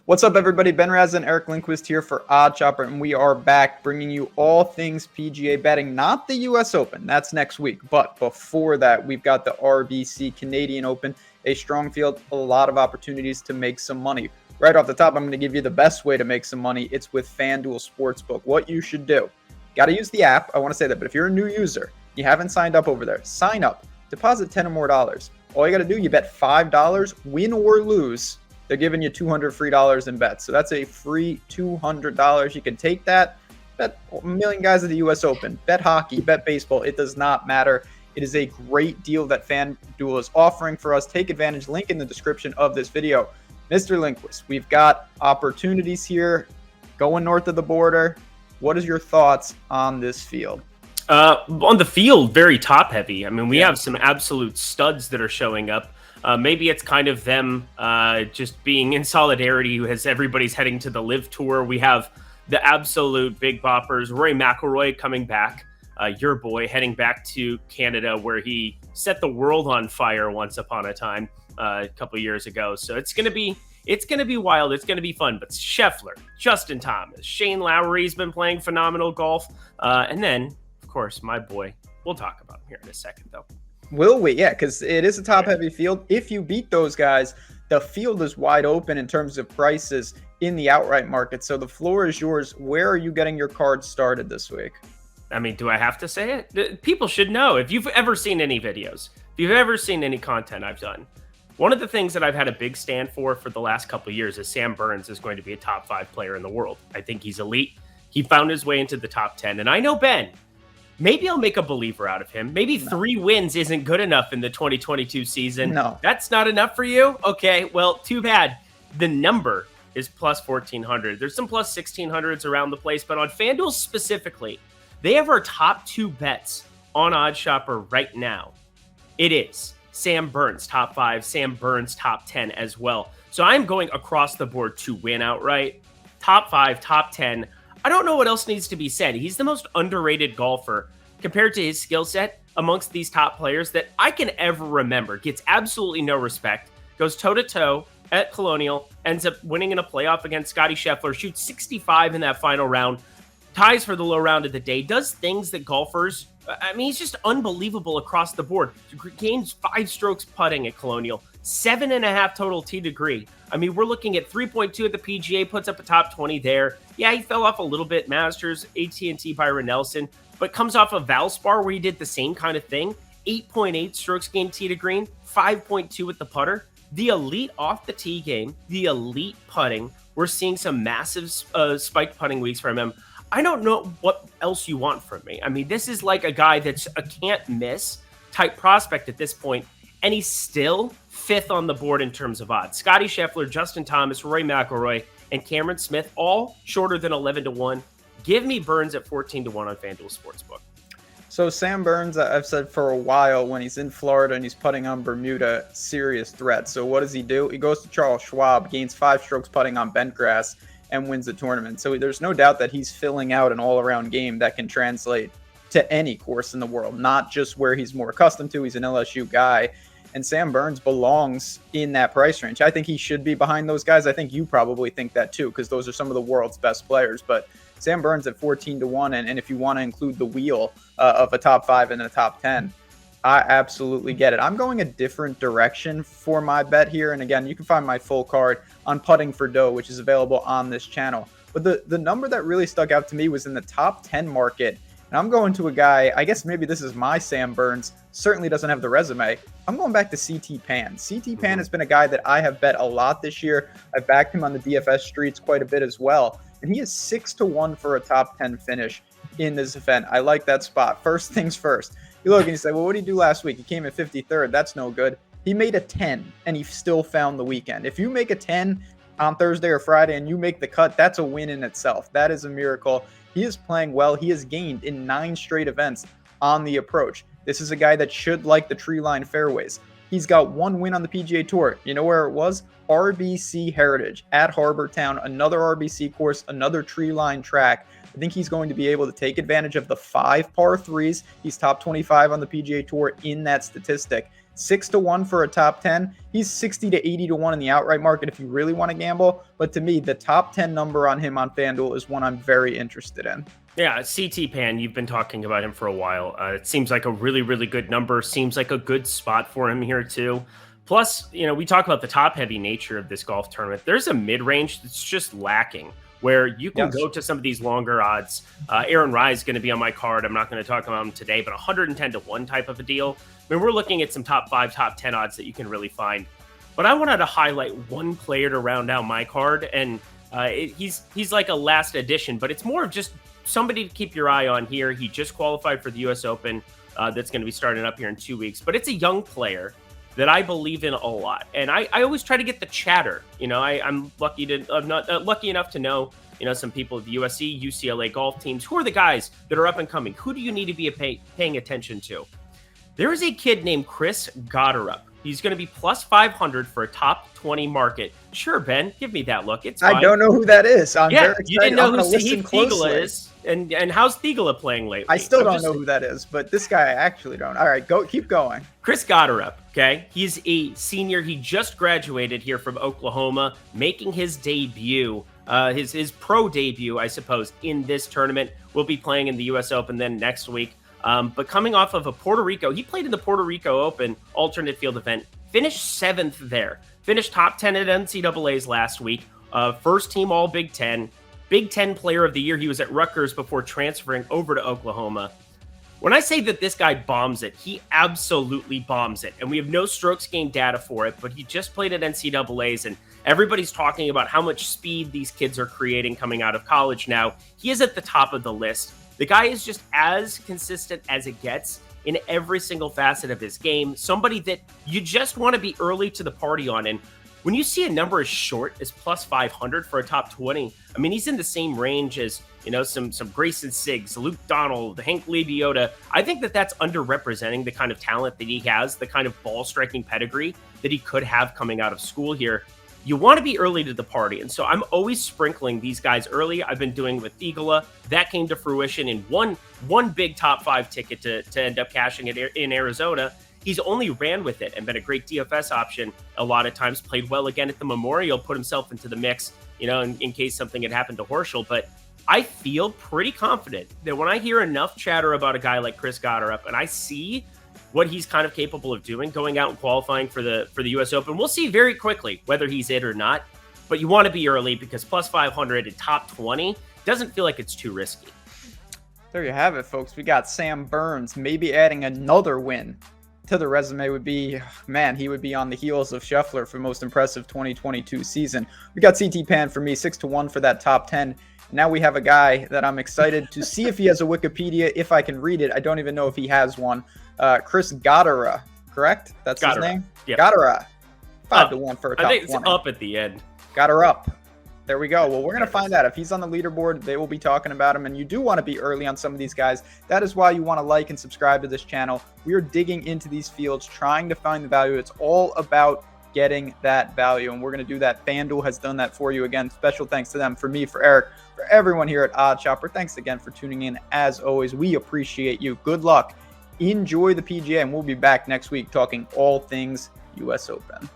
What's up, everybody? Ben Rasa and Eric Lindquist here for OddsShopper, and we are back bringing you all things PGA betting. Not the U.S. Open, that's next week, but before that, we've got the RBC Canadian Open, a strong field, a lot of opportunities to make some money. Right off the top, I'm going to give you the best way to make some money. It's with FanDuel Sportsbook. What you should do, got to use the app. I want to say that, but if you're a new user, you haven't signed up over there, sign up, deposit $10 or more. All you got to do, you bet $5, win or lose. They're giving you $200 free in bets. So that's a free $200. You can take that, bet a million guys at the U.S. Open, bet hockey, bet baseball. It does not matter. It is a great deal that FanDuel is offering for us. Take advantage. Link in the description of this video. Mr. Lindquist, we've got opportunities here going north of the border. What is your thoughts on this field? On the field, very top heavy. I mean, we have some absolute studs that are showing up. Maybe it's kind of them just being in solidarity as everybody's heading to the Live Tour. We have the absolute big boppers. Rory McIlroy coming back, your boy, heading back to Canada where he set the world on fire once upon a time a couple of years ago. So it's gonna be wild. It's gonna be fun. But Scheffler, Justin Thomas, Shane Lowry's been playing phenomenal golf, and then of course my boy. We'll talk about him here in a second, though. Will we? Yeah, because it is a top-heavy field. If you beat those guys, the field is wide open in terms of prices in the outright market. So the floor is yours. Where are you getting your cards started this week? I mean, do I have to say it? People should know. If you've ever seen any videos, if you've ever seen any content I've done, one of the things that I've had a big stand for the last couple of years is Sam Burns is going to be a top 5 player in the world. I think he's elite. He found his way into the top 10. And I know, Ben, maybe I'll make a believer out of him. Maybe 3 wins isn't good enough in the 2022 season. No. That's not enough for you? Okay, well, too bad. The number is plus 1,400. There's some plus 1,600s around the place, but on FanDuel specifically, they have our top 2 bets on OddsShopper right now. It is Sam Burns, top 5, Sam Burns, top 10 as well. So I'm going across the board to win outright. Top 5, top 10. I don't know what else needs to be said. He's the most underrated golfer compared to his skill set amongst these top players that I can ever remember. Gets absolutely no respect, goes toe-to-toe at Colonial, ends up winning in a playoff against Scottie Scheffler, shoots 65 in that final round, ties for the low round of the day, does things that golfers, I mean, he's just unbelievable across the board. Gains 5 strokes putting at Colonial, 7.5 total tee degree. I mean, we're looking at 3.2 at the PGA, puts up a top 20 there. Yeah, he fell off a little bit, Masters, AT&T, Byron Nelson, but comes off of Valspar where he did the same kind of thing. 8.8 strokes gained tee to green, 5.2 with the putter. The elite off the tee game, the elite putting. We're seeing some massive spiked putting weeks from him. I don't know what else you want from me. I mean, this is like a guy that's a can't miss type prospect at this point, and he's still 5th on the board in terms of odds. Scottie Scheffler, Justin Thomas, Rory McIlroy, and Cameron Smith, all shorter than 11-1. Give me Burns at 14-1 on FanDuel Sportsbook. So Sam Burns, I've said for a while, when he's in Florida and he's putting on Bermuda, serious threat. So what does he do? He goes to Charles Schwab, gains 5 strokes putting on bent grass, and wins the tournament. So there's no doubt that he's filling out an all-around game that can translate to any course in the world, not just where he's more accustomed to. He's an LSU guy. And Sam Burns belongs in that price range. I think he should be behind those guys. I think you probably think that too, because those are some of the world's best players. But Sam Burns at 14-1, and if you want to include the wheel of a top 5 and a top 10, I absolutely get it. I'm going a different direction for my bet here. And again, you can find my full card on Putting for Dough, which is available on this channel. But the number that really stuck out to me was in the top 10 market. And I'm going to a guy, I guess maybe this is my Sam Burns, certainly doesn't have the resume. I'm going back to CT Pan. CT Pan has been a guy that I have bet a lot this year. I've backed him on the DFS streets quite a bit as well. And he is 6-1 for a top 10 finish in this event. I like that spot. First things first. You look and you say, well, what did he do last week? He came at 53rd. That's no good. He made a 10 and he still found the weekend. If you make a 10 on Thursday or Friday and you make the cut, that's a win in itself. That is a miracle. He is playing well. He has gained in 9 straight events on the approach. This is a guy that should like the tree line fairways. He's got 1 win on the PGA Tour. You know where it was? RBC Heritage at Harbor Town, another RBC course, another tree line track. I think he's going to be able to take advantage of the 5 par 3s. He's top 25 on the PGA Tour in that statistic. 6 to 1 for a top 10. He's 60 to 80 to 1 in the outright market if you really want to gamble. But to me, the top 10 number on him on FanDuel is one I'm very interested in. Yeah, CT Pan, you've been talking about him for a while. It seems like a really, really good number. Seems like a good spot for him here, too. Plus, we talk about the top-heavy nature of this golf tournament. There's a mid-range that's just lacking, where you can go to some of these longer odds. Aaron Rye is going to be on my card. I'm not going to talk about him today, but 110 to 1 type of a deal. I mean, we're looking at some top 5, top 10 odds that you can really find. But I wanted to highlight one player to round out my card, and he's like a last addition, but it's more of just somebody to keep your eye on here. He just qualified for the U.S. Open that's going to be starting up here in 2 weeks. But it's a young player that I believe in a lot. And I always try to get the chatter. I'm lucky enough to know, some people at the USC, UCLA golf teams. Who are the guys that are up and coming? Who do you need to be paying attention to? There is a kid named Chris Gotterup. He's going to be plus 500 for a top 20 market. Sure, Ben, give me that look. It's fine. I don't know who that is. I'm very excited. You didn't know who Sahith Theegala is. And how's Theegala playing lately? I still don't know who that is, but this guy I actually don't. All right, keep going. Chris Gotterup, okay? He's a senior. He just graduated here from Oklahoma, making his debut, his pro debut, I suppose, in this tournament. We'll be playing in the U.S. Open then next week. But coming off of a Puerto Rico, he played in the Puerto Rico Open alternate field event, finished 7th there, finished top 10 at NCAAs last week, first team all Big Ten player of the year. He was at Rutgers before transferring over to Oklahoma. When I say that this guy bombs it, he absolutely bombs it. And we have no strokes gained data for it, but he just played at NCAAs, and everybody's talking about how much speed these kids are creating coming out of college now. He is at the top of the list. The guy is just as consistent as it gets in every single facet of his game. Somebody that you just want to be early to the party on. And when you see a number as short as plus 500 for a top 20, I mean, he's in the same range as, some Grayson Siggs, Luke Donald, Hank Lebioda. I think that that's underrepresenting the kind of talent that he has, the kind of ball striking pedigree that he could have coming out of school here. You want to be early to the party. And so I'm always sprinkling these guys early. I've been doing with Theegala. That came to fruition in one big top 5 ticket to end up cashing it in Arizona. He's only ran with it and been a great DFS option a lot of times, played well again at the Memorial, put himself into the mix, in case something had happened to Horschel. But I feel pretty confident that when I hear enough chatter about a guy like Chris Gotterup and I see what he's kind of capable of doing, going out and qualifying for the U.S. Open, we'll see very quickly whether he's it or not. But you want to be early because plus 500 at top 20 doesn't feel like it's too risky. There you have it, folks. We got Sam Burns. Maybe adding another win to the resume would be, man, he would be on the heels of Scheffler for most impressive 2022 season. We got CT Pan for me, 6 to 1 for that top 10. Now we have a guy that I'm excited to see if he has a Wikipedia, if I can read it. I don't even know if he has one. Chris Gotterup, correct? That's his name? Yep. Gotterup. 5 to 1 for a top 20. I think it's up at the end. Gotterup. There we go. Well, we're going to find out. If he's on the leaderboard, they will be talking about him. And you do want to be early on some of these guys. That is why you want to like and subscribe to this channel. We are digging into these fields, trying to find the value. It's all about getting that value, and we're going to do that. FanDuel has done that for you. Again, special thanks to them, for me, for Eric, for everyone here at OddsShopper. Thanks again for tuning in. As always, we appreciate you. Good luck. Enjoy the PGA, and we'll be back next week talking all things U.S. Open.